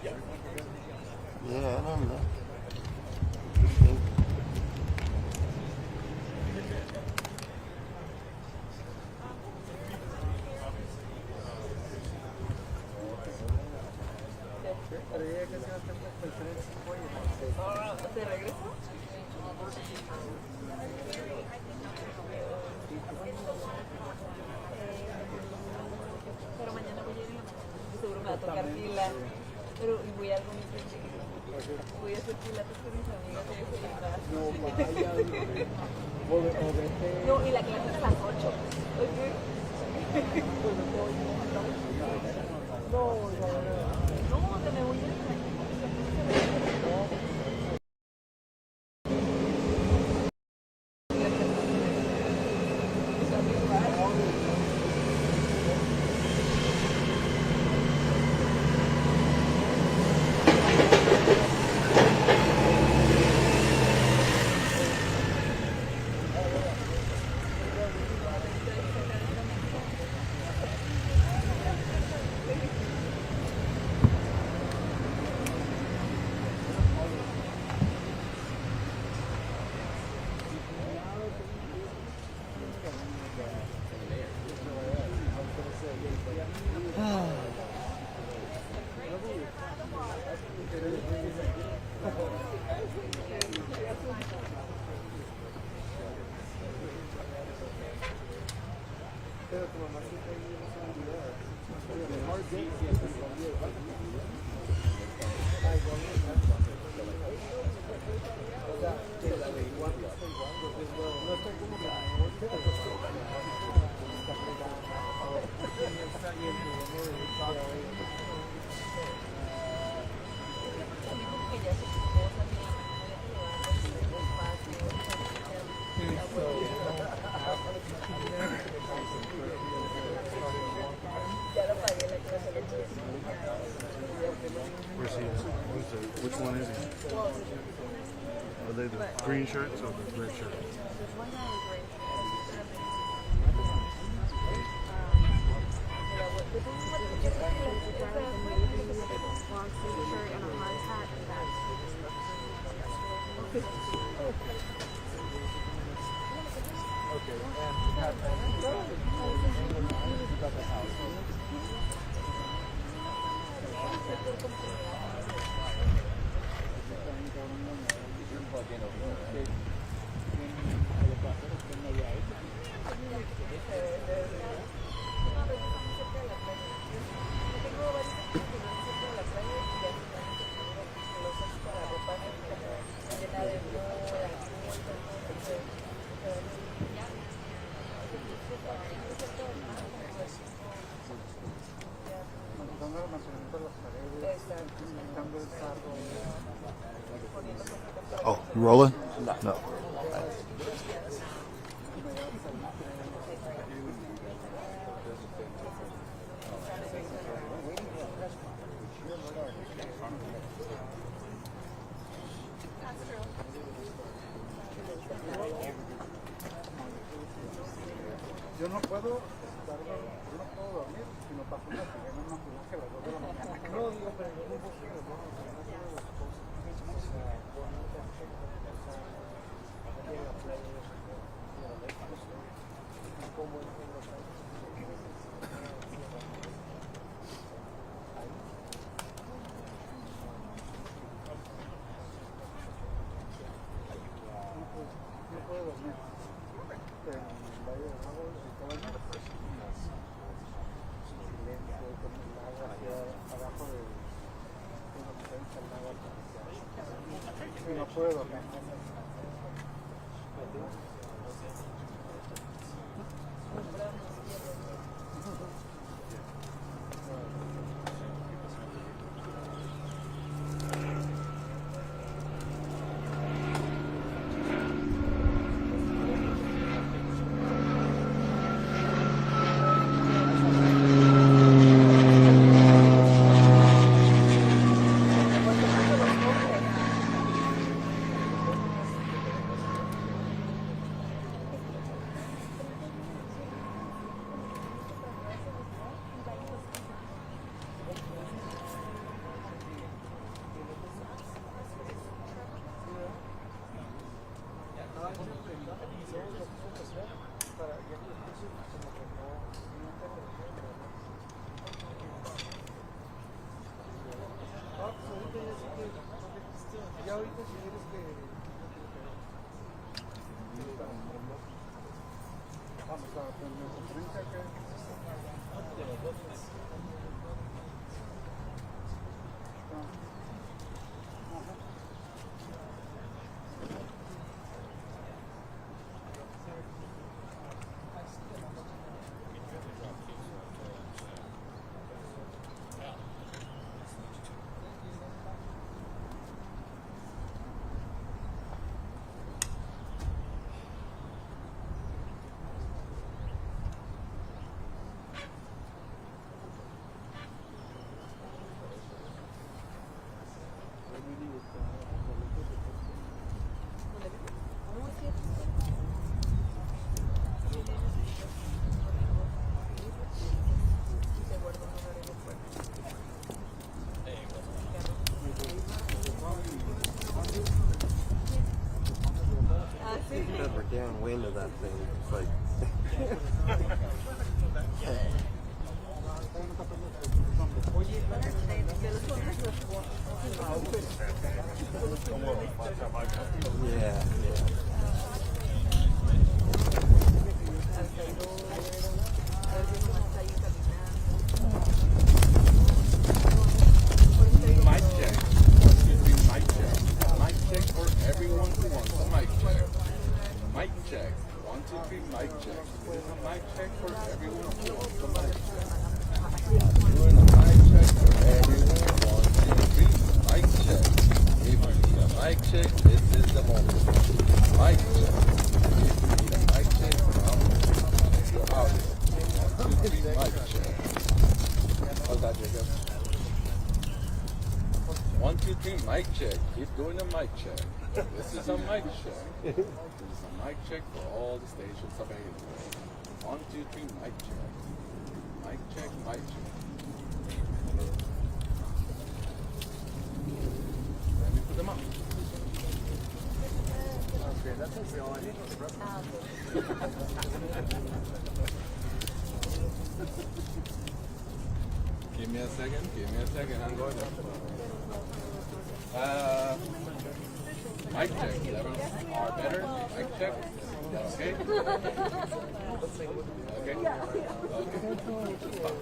Yeah, I don't know. ¿De regreso? Pero mañana voy a ir en la mañana. Seguro me va a tocar fila. Pero voy a algo muy pequeño. Voy a hacer pilates con mis amigas y no, y la clase es a las 8. Okay. No, te me voy a ir. Where's he? Which one is he? Are they the green shirts or the red shirts? Long sleeve shirt and a hard hat and that. Okay. Oh, you rolling? No. Yo no puedo dormir, sino para una ambulancia a las 2 de la mañana. No, digo, pero yo no puedo dormir. En el Valle de Nuevo y cabañas, pues silencio, con el agua hacia abajo de una diferencia al agua artificial. No puedo dormir. ahorita si quieres que... Vamos a tener conferencia que... Never downwind of that thing. It's like yeah. Mic check. Mic check. Mic check for everyone who wants a mic check. Mic check. 1, 2, 3, mic check. This is a mic check for everyone who wants a mic check. Doing a mic check for everyone. 1, 2, 3, mic check. If you need a mic check, this is the moment. Mic check. If you need a mic check, your audio. 1, 2, 3, mic check. How's that, Jacob? 1, 2, 3, mic check. Keep doing the mic check. This is a mic check. This is a mic check for all the stations available. 1, 2, 3, mic check. Mic check, mic check. Let me put them up. Okay, that's actually all I need. Give me a second. Give me a second. I'm going there. Mic check. Levels are better. Mic check. Okay. Okay. Okay.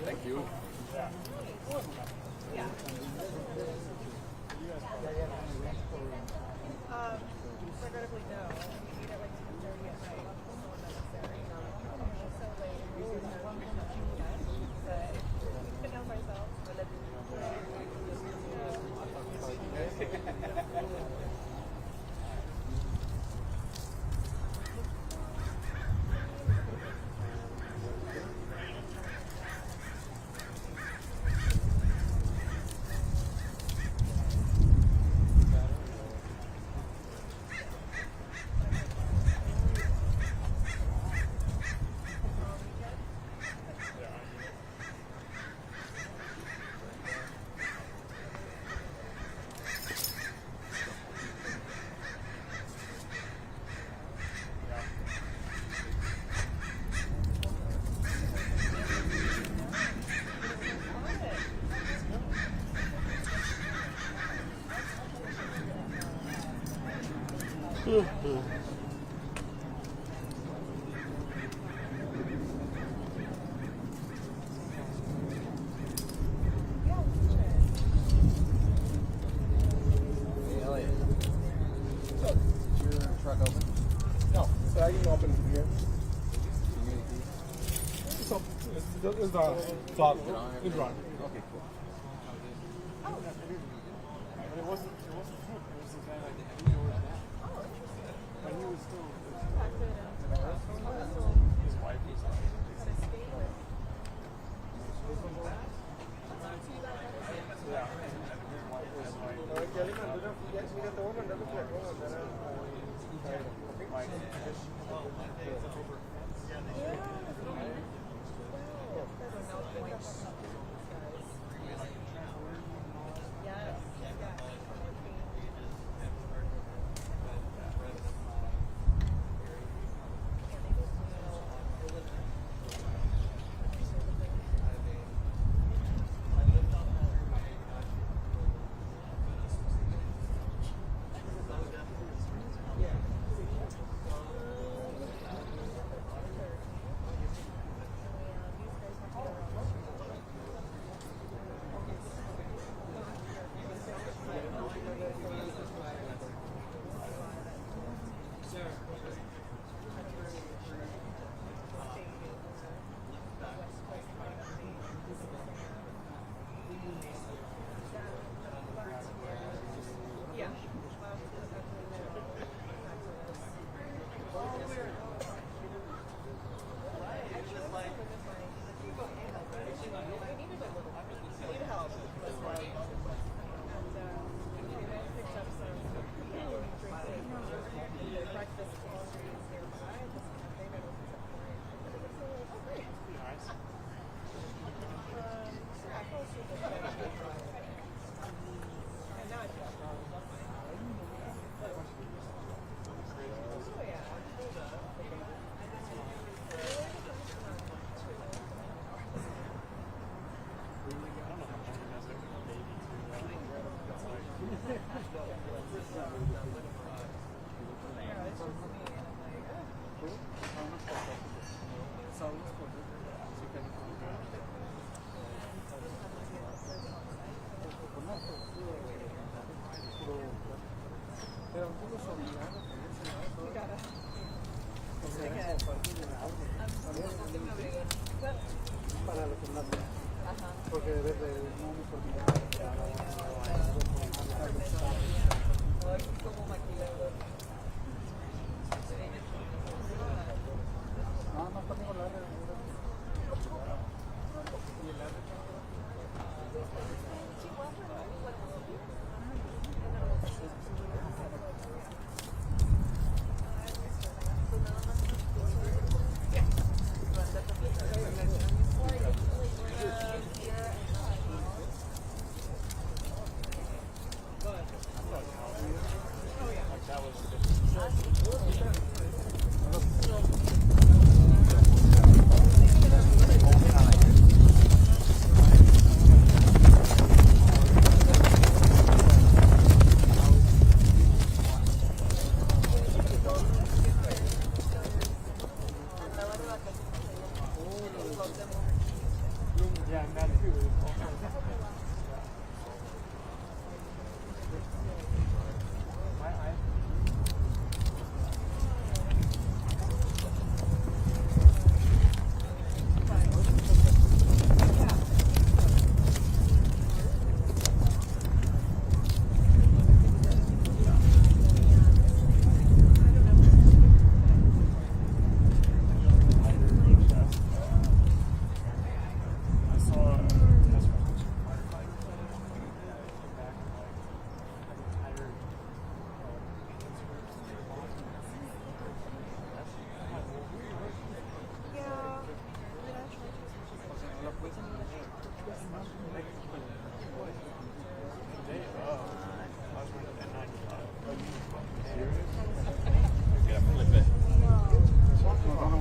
Thank you. Regrettably, no. We eat at like 10:30 at night. So unnecessary. So late. I know myself. Hell yeah. So, is your truck open? No. So I can open here. So, it's dog. It's run. Okay, cool. But it wasn't him. It was the guy like he was that. But he was still. His wife was like. Yeah. His wife was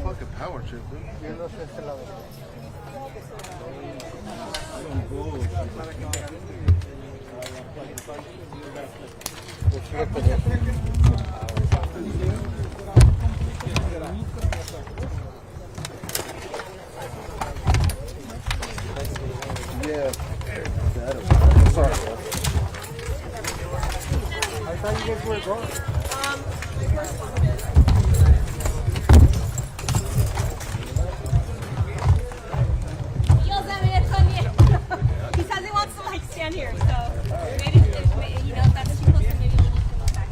Fucking power trip, dude. Yeah. Sorry. I thought you guys were gone. He says he wants to like stand here, so maybe if you know if that's too close, then maybe we need to move back.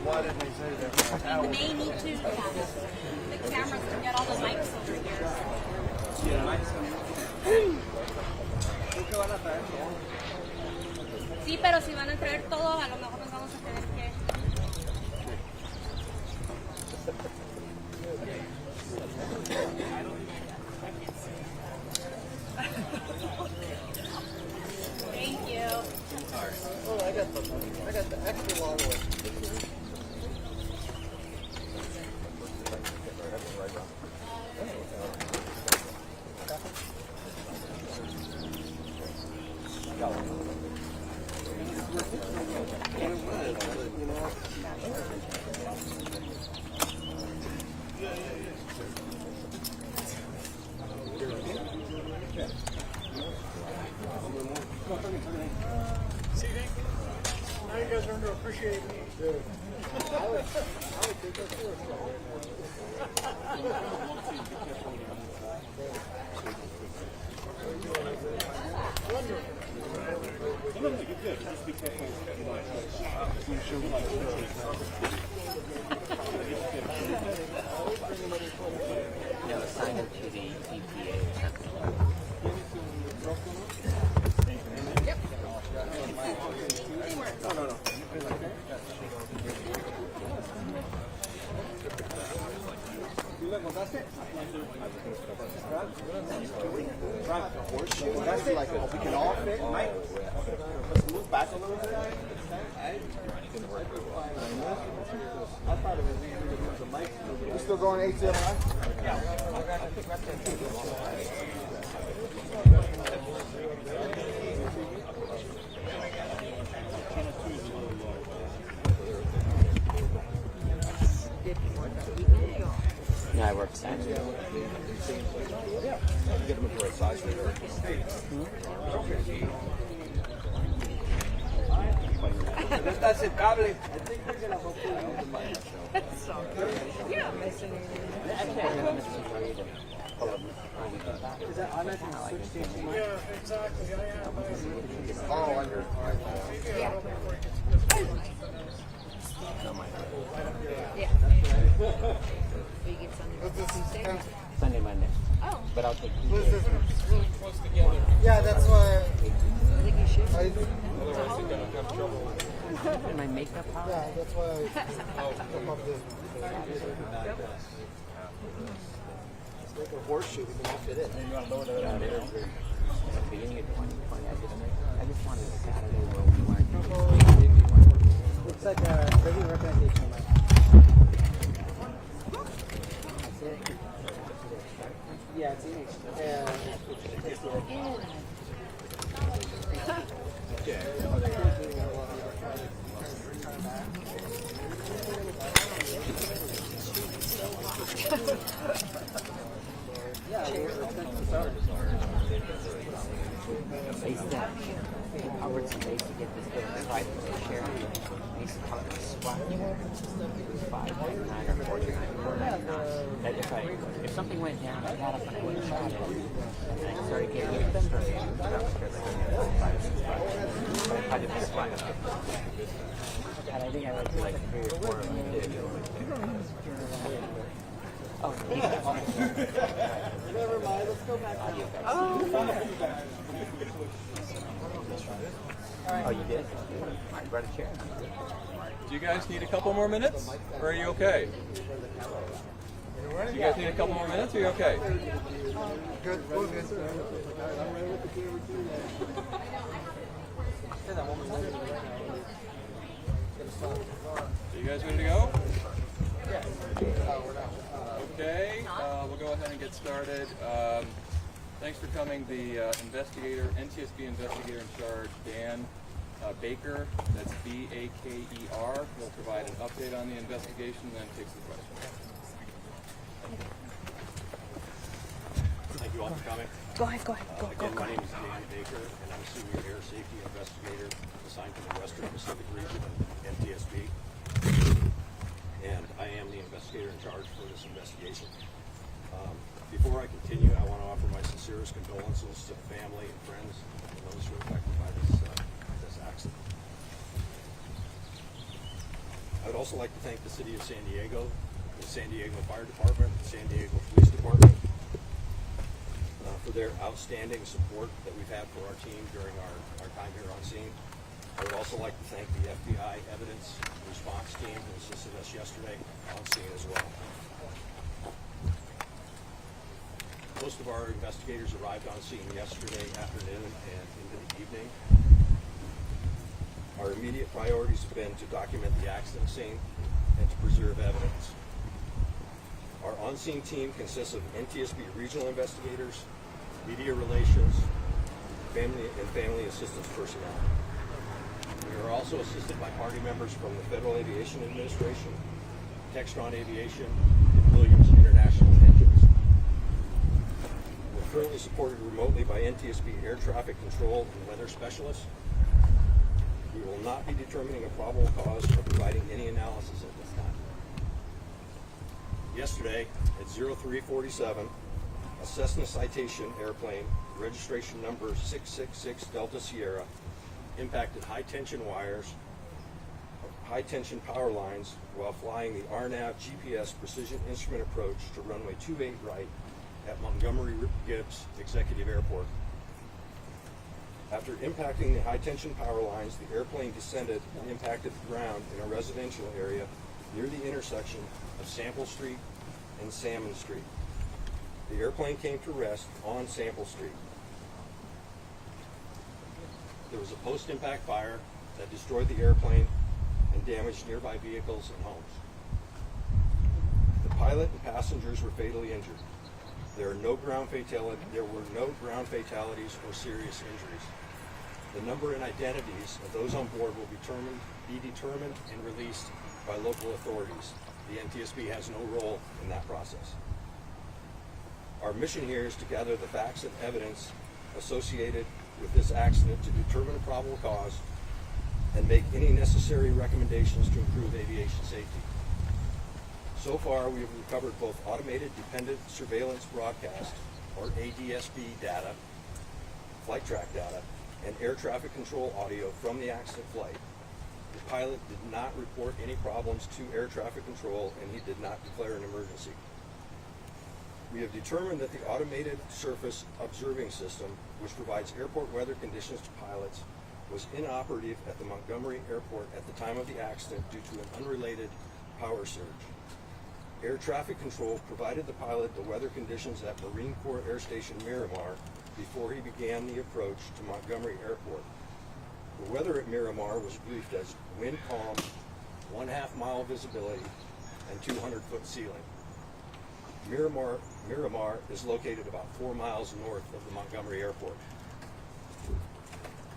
Why did they say that? We may need to the cameras to get all the mics over here. Sí, pero si van a traer todo, a lo mejor nos vamos a tener que... Thank you. Oh, I got the extra long one. Now you guys are underappreciating me. I would think that's Yeah, assign it to the EPA. That's it. Like, we can all fit. Let's move back a little bit. I thought it was easier to use the mic. You still going ATMI? Yeah, I work Saturday. Get them the right size for her. That's it, cable. I think we're gonna hopefully That's so good. Yeah, missing Is that on it? Yeah, exactly. I am. Oh, on your. In my makeup house. Yeah, that's why I come up with it's like a horseshoe, we can all fit in. At the beginning of 2020, I just wanted a Saturday where we weren't. It's like a regular recommendation. That's it. Yeah, it's easy. I used to Albertson, they used to get this little private chair. I used to call it a squat chair. It was $5.99 or $4.99. If something went down, I got up and I went and shot it. And I started getting used to it. But I tried to be squat. And I think I went to like 3 or 4 of them. Oh, Never mind, let's go back. oh, you did? I brought a chair. Do you guys need a couple more minutes, or are you okay? Do you guys need a couple more minutes, or are you okay? Good, we're good. So you guys ready to go? Okay, we'll go ahead and get started. Thanks for coming. The NTSB investigator-in-charge, Dan Baker, that's B-A-K-E-R, will provide an update on the investigation and then take some questions. Thank you all for coming. Go ahead. Go. Again, my name is Dan Baker, and I'm a senior air safety investigator assigned to the Western Pacific region of NTSB. And I am the investigator in charge for this investigation. Before I continue, I want to offer my sincerest condolences to the family and friends of those who are affected by this accident. I would also like to thank the City of San Diego, the San Diego Fire Department, the San Diego Police Department for their outstanding support that we've had for our team during our time here on scene. I would also like to thank the FBI evidence response team who assisted us yesterday on scene as well. Most of our investigators arrived on scene yesterday afternoon and into the evening. Our immediate priorities have been to document the accident scene and to preserve evidence. Our on-scene team consists of NTSB regional investigators, media relations, family assistance personnel. We are also assisted by party members from the Federal Aviation Administration, Textron Aviation, and Williams International Engines. We're currently supported remotely by NTSB air traffic control and weather specialists. We will not be determining a probable cause or providing any analysis at this time. Yesterday, at 0347, a Cessna Citation airplane, registration number 666 Delta Sierra, impacted high-tension wires, high-tension power lines while flying the RNAV GPS precision instrument approach to runway 28 right at Montgomery Gibbs Executive Airport. After impacting the high-tension power lines, the airplane descended and impacted the ground in a residential area near the intersection of Sample Street and Salmon Street. The airplane came to rest on Sample Street. There was a post-impact fire that destroyed the airplane and damaged nearby vehicles and homes. The pilot and passengers were fatally injured. There were no ground fatalities or serious injuries. The number and identities of those on board will be determined and released by local authorities. The NTSB has no role in that process. Our mission here is to gather the facts and evidence associated with this accident to determine a probable cause and make any necessary recommendations to improve aviation safety. So far, we have recovered both automated dependent surveillance broadcast, or ADSB data, flight track data, and air traffic control audio from the accident flight. The pilot did not report any problems to air traffic control, and he did not declare an emergency. We have determined that the automated surface observing system, which provides airport weather conditions to pilots, was inoperative at the Montgomery Airport at the time of the accident due to an unrelated power surge. Air traffic control provided the pilot the weather conditions at Marine Corps Air Station Miramar before he began the approach to Montgomery Airport. The weather at Miramar was briefed as wind calm, 1/2 mile visibility, and 200-foot ceiling. Miramar is located about 4 miles north of the Montgomery Airport.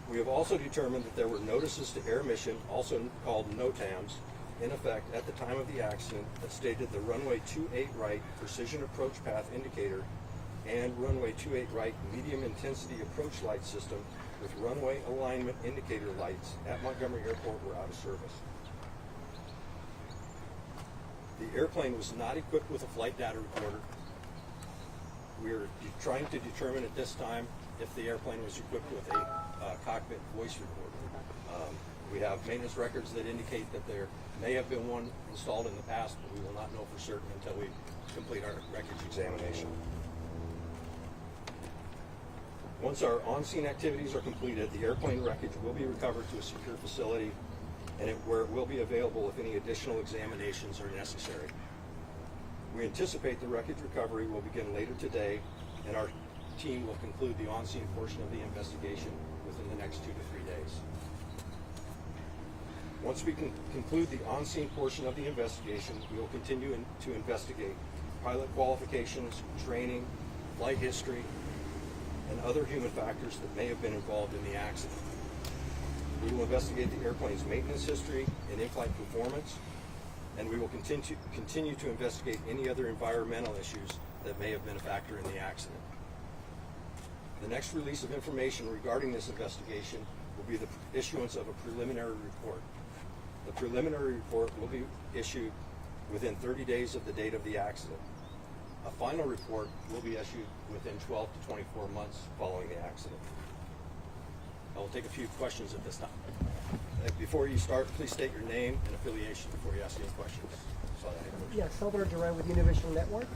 We have also determined that there were notices to air mission, also called NOTAMs, in effect at the time of the accident that stated the runway 28 right precision approach path indicator and runway 28 right medium intensity approach light system with runway alignment indicator lights at Montgomery Airport were out of service. The airplane was not equipped with a flight data recorder. We are trying to determine at this time if the airplane was equipped with a cockpit voice recorder. We have maintenance records that indicate that there may have been one installed in the past, but we will not know for certain until we complete our wreckage examination. Once our on-scene activities are completed, the airplane wreckage will be recovered to a secure facility and where it will be available if any additional examinations are necessary. We anticipate the wreckage recovery will begin later today, and our team will conclude the on-scene portion of the investigation within the next 2 to 3 days. Once we conclude the on-scene portion of the investigation, we will continue to investigate pilot qualifications, training, flight history, and other human factors that may have been involved in the accident. We will investigate the airplane's maintenance history and in-flight performance, and we will continue to investigate any other environmental issues that may have been a factor in the accident. The next release of information regarding this investigation will be the issuance of a preliminary report. The preliminary report will be issued within 30 days of the date of the accident. A final report will be issued within 12 to 24 months following the accident. I will take a few questions at this time. Before you start, please state your name and affiliation before you ask any questions. Yes, Salvador Duran with Univision Network.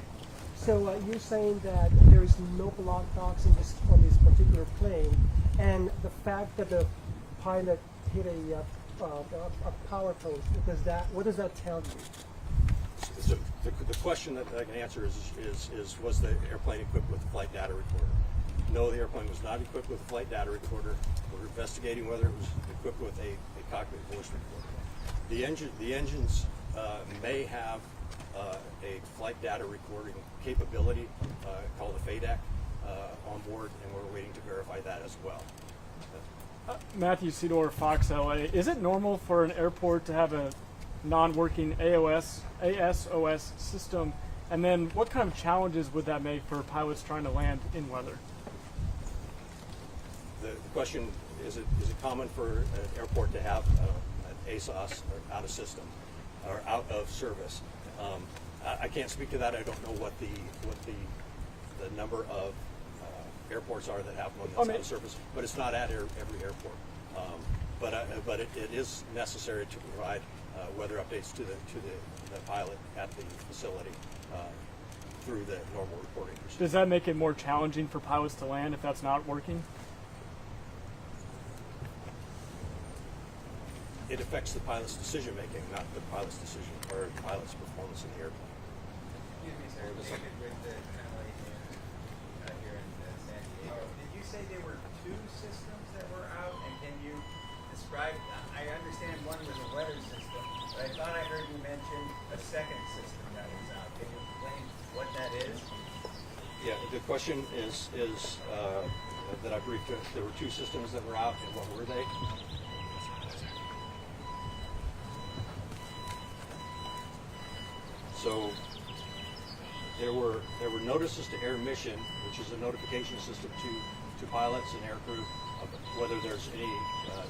So you're saying that there is no block dogs on this particular plane, and the fact that the pilot hit a power post, what does that tell you? So the question that I can answer is was the airplane equipped with a flight data recorder? No, the airplane was not equipped with a flight data recorder. We're investigating whether it was equipped with a cockpit voice recorder. The engines may have a flight data recording capability called a FADEC on board, and we're waiting to verify that as well. Matthew Sidor, Fox LA. Is it normal for an airport to have a non-working ASOS system? And then what kind of challenges would that make for pilots trying to land in weather? The question, is it common for an airport to have an ASOS or out of system or out of service? I can't speak to that. I don't know what the number of airports are that have one that's out of service, but it's not at every airport. But it is necessary to provide weather updates to the pilot at the facility through the normal reporting procedure. Does that make it more challenging for pilots to land if that's not working? It affects the pilot's decision making, not the pilot's decision or the pilot's performance in the airplane. Excuse me, sir. David with the channel 8 here in San Diego. Did you say there were 2 systems that were out? And can you describe? I understand one was a weather system, but I thought I heard you mention a second system that was out. Can you explain what that is? Yeah, the question is that I briefed. There were 2 systems that were out, and what were they? So there were notices to air mission, which is a notification system to pilots and aircrew of whether there's any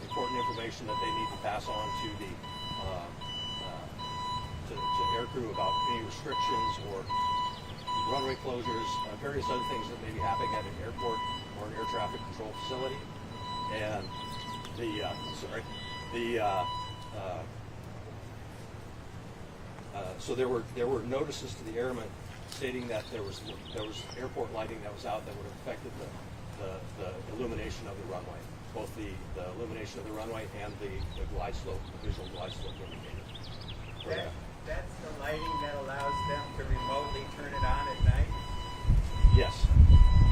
important information that they need to pass on to the to aircrew about any restrictions or runway closures, various other things that may be happening at an airport or an air traffic control facility. And so there were notices to the airmen stating that there was airport lighting that was out that would have affected the illumination of the runway. both the illumination of the runway and the glide slope, the visual glide slope indicator. That's the lighting that allows them to remotely turn it on at night? Yes.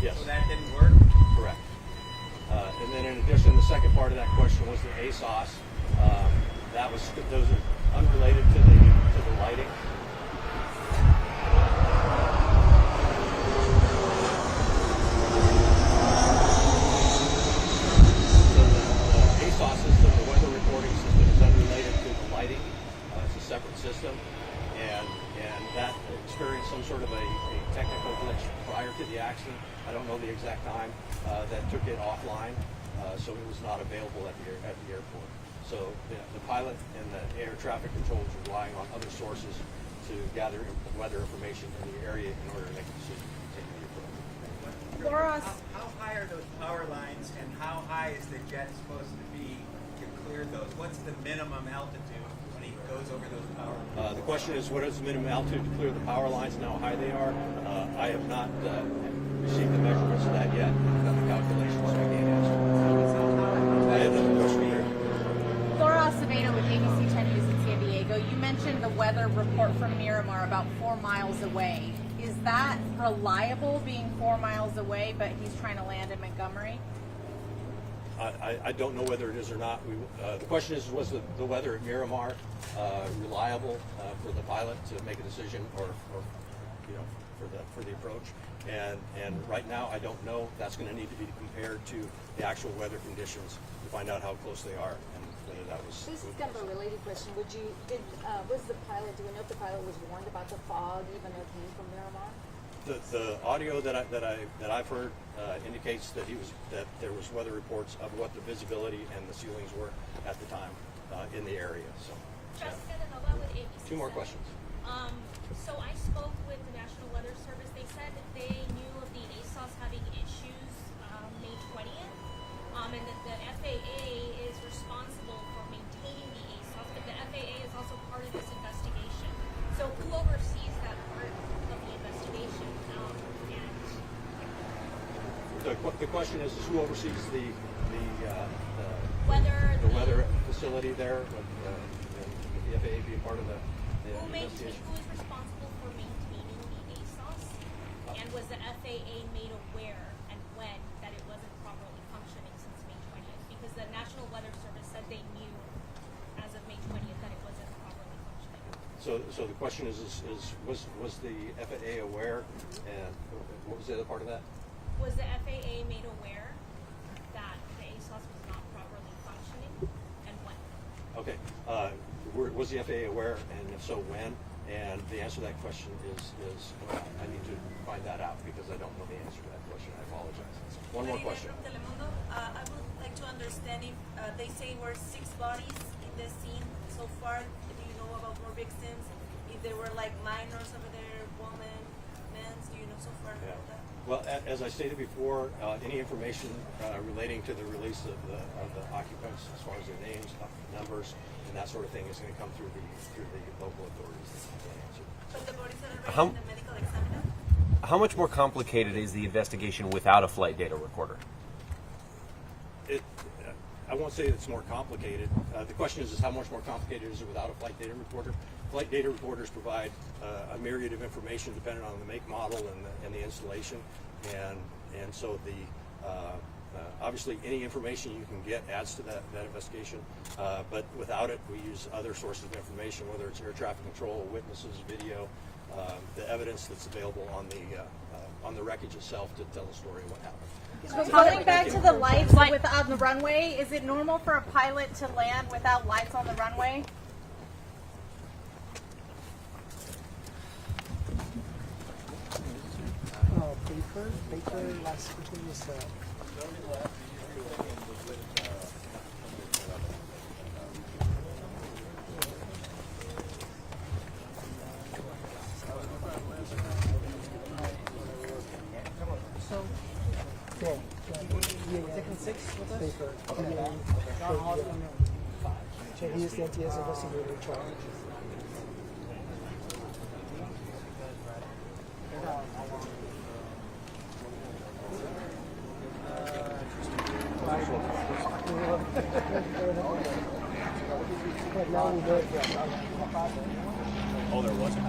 Yes. So that didn't work? Correct. And then in addition, the second part of that question was the ASOS. Those are unrelated to the lighting. The ASOS system, the weather reporting system, is unrelated to the lighting. It's a separate system, and that experienced some sort of a technical glitch prior to the accident. I don't know the exact time that took it offline, so it was not available at the airport. So the pilot and the air traffic control was relying on other sources to gather weather information in the area in order to make a decision to take the approach. How high are those power lines, and how high is the jet supposed to be to clear those? What's the minimum altitude when he goes over those power lines? The question is, what is the minimum altitude to clear the power lines and how high they are? I have not received the measurements of that yet. I've done the calculations, so I can't answer. I have another question here. Laura Acevedo with ABC 10 News in San Diego. You mentioned the weather report from Miramar about 4 miles away. Is that reliable, being 4 miles away, but he's trying to land in Montgomery? I don't know whether it is or not. The question is, was the weather at Miramar reliable for the pilot to make a decision, or for the approach? And right now, I don't know. That's going to need to be compared to the actual weather conditions to find out how close they are and whether that was. This is kind of a related question. Was the pilot? Do we know if the pilot was warned about the fog, even though it came from Miramar? The audio that I've heard indicates that there was weather reports of what the visibility and the ceilings were at the time in the area. So. Two more questions. So I spoke with the National Weather Service. They said that they knew of the ASOS having issues May 20th, and that the FAA is responsible for maintaining the ASOS, but the FAA is also part of this investigation. So who oversees that part of the investigation? The question is who oversees the weather facility there? Would the FAA be a part of the investigation? Who is responsible for maintaining the ASOS? And was the FAA made aware and when that it wasn't properly functioning since May 20th? Because the National Weather Service said they knew as of May 20th that it wasn't properly functioning. So the question is was the FAA aware? And what was the other part of that? Was the FAA made aware that the ASOS was not properly functioning, and when? Okay. Was the FAA aware, and if so, when? And the answer to that question is I need to find that out because I don't know the answer to that question. I apologize. One more question. Telemundo. I would like to understand if they say we're 6 bodies in the scene so far. Do you know about more victims? If there were like minors over there, women, men? Do you know so far about that? Well, as I stated before, any information relating to the release of the occupants, as far as their names, numbers, and that sort of thing, is going to come through the local authorities. But the bodies that are in the medical examiner? How much more complicated is the investigation without a flight data recorder? I won't say it's more complicated. The question is how much more complicated is it without a flight data recorder? Flight data recorders provide a myriad of information depending on the make, model, and the installation, and so obviously any information you can get adds to that investigation. But without it, we use other sources of information, whether it's air traffic control, witnesses, video, the evidence that's available on the wreckage itself to tell the story of what happened. Going back to the lights on the runway, is it normal for a pilot to land without lights on the runway? Baker last weekend was Taking 6 with us? Baker. Okay. John Haldeman, 5. He is the NTS investigator-in-charge. But now we know. Oh, there wasn't.